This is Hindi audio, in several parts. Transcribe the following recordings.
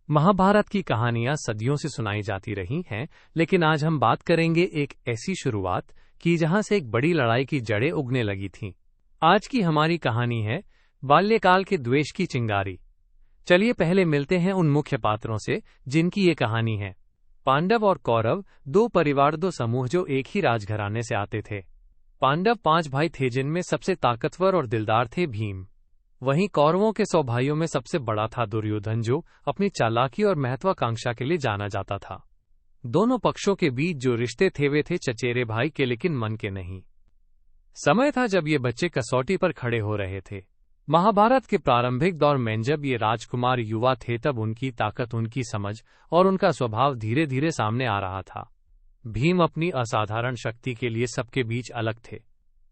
महाभारत की कहानियां सदियों से सुनाई जाती रही हैं, लेकिन आज हम बात करेंगे एक ऐसी शुरुआत की जहां से एक बड़ी लड़ाई की जड़ें उगने लगी थीं। आज की हमारी कहानी है बाल्यकाल के द्वेष की चिंगारी। चलिए पहले मिलते हैं उन मुख्य पात्रों से जिनकी ये कहानी है। पांडव और कौरव, दो परिवार, दो समूह जो एक ही राजघराने से आते थे। पांडव 5 भाई थे जिनमें सबसे ताकतवर और दिलदार थे भीम। वहीं कौरवों के 100 भाइयों में सबसे बड़ा था दुर्योधन, जो अपनी चालाकी और महत्वाकांक्षा के लिए जाना जाता था। दोनों पक्षों के बीच जो रिश्ते थे वे थे चचेरे भाई के, लेकिन मन के नहीं। समय था जब ये बच्चे कसौटी पर खड़े हो रहे थे। महाभारत के प्रारंभिक दौर में जब ये राजकुमार युवा थे, तब उनकी ताकत, उनकी समझ और उनका स्वभाव धीरे धीरे सामने आ रहा था। भीम अपनी असाधारण शक्ति के लिए सबके बीच अलग थे।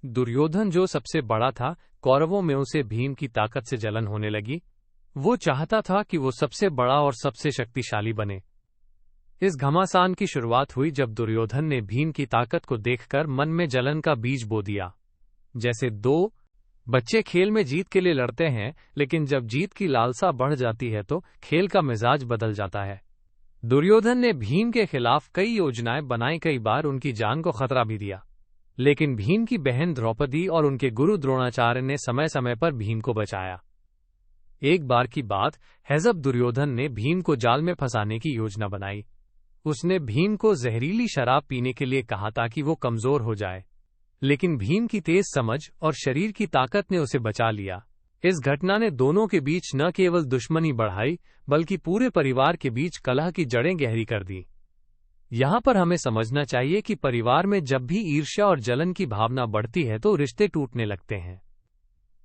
दुर्योधन जो सबसे बड़ा था, कौरवों में उसे भीम की ताकत से जलन होने लगी। वो चाहता था कि वो सबसे बड़ा और सबसे शक्तिशाली बने। इस घमासान की शुरुआत हुई जब दुर्योधन ने भीम की ताकत को देखकर मन में जलन का बीज बो दिया। जैसे दो बच्चे खेल में जीत के लिए लड़ते हैं, लेकिन जब जीत की लालसा बढ़ जाती है तो खेल का मिजाज बदल जाता है। दुर्योधन ने भीम के खिलाफ कई योजनाएं बनाई, कई बार उनकी जान को खतरा भी दिया। लेकिन भीम की बहन द्रौपदी और उनके गुरु द्रोणाचार्य ने समय समय पर भीम को बचाया। एक बार की बात है जब दुर्योधन ने भीम को जाल में फंसाने की योजना बनाई। उसने भीम को जहरीली शराब पीने के लिए कहा ताकि वो कमजोर हो जाए, लेकिन भीम की तेज समझ और शरीर की ताकत ने उसे बचा लिया। इस घटना ने दोनों के बीच न केवल दुश्मनी बढ़ाई, बल्कि पूरे परिवार के बीच कलह की जड़ें गहरी कर दी। यहाँ पर हमें समझना चाहिए कि परिवार में जब भी ईर्ष्या और जलन की भावना बढ़ती है तो रिश्ते टूटने लगते हैं।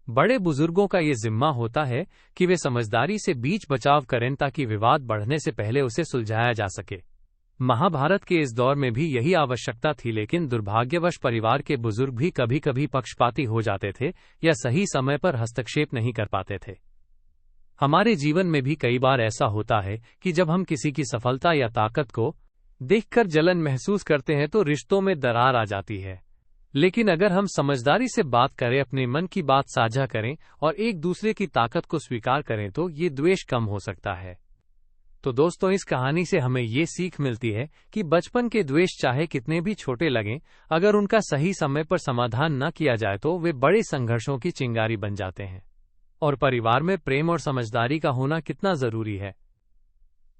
बड़े बुजुर्गों का ये जिम्मा होता है कि वे समझदारी से बीच बचाव करें ताकि विवाद बढ़ने से पहले उसे सुलझाया जा सके। महाभारत के इस दौर में भी यही आवश्यकता थी, लेकिन दुर्भाग्यवश परिवार के बुजुर्ग भी कभी कभी पक्षपाती हो जाते थे या सही समय पर हस्तक्षेप नहीं कर पाते थे। हमारे जीवन में भी कई बार ऐसा होता है कि जब हम किसी की सफलता या ताकत को देखकर जलन महसूस करते हैं तो रिश्तों में दरार आ जाती है। लेकिन अगर हम समझदारी से बात करें, अपने मन की बात साझा करें और एक दूसरे की ताकत को स्वीकार करें तो ये द्वेष कम हो सकता है। तो दोस्तों, इस कहानी से हमें ये सीख मिलती है कि बचपन के द्वेष चाहे कितने भी छोटे लगें, अगर उनका सही समय पर समाधान न किया जाए तो वे बड़े संघर्षों की चिंगारी बन जाते हैं। और परिवार में प्रेम और समझदारी का होना कितना जरूरी है।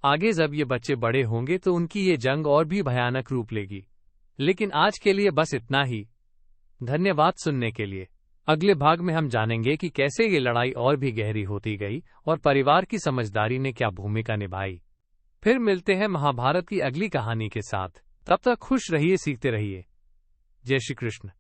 आगे जब ये बच्चे बड़े होंगे तो उनकी ये जंग और भी भयानक रूप लेगी। लेकिन आज के लिए बस इतना ही। धन्यवाद सुनने के लिए। अगले भाग में हम जानेंगे कि कैसे ये लड़ाई और भी गहरी होती गई और परिवार की समझदारी ने क्या भूमिका निभाई। फिर मिलते हैं महाभारत की अगली कहानी के साथ। तब तक खुश रहिए, सीखते रहिए। जय श्री कृष्ण।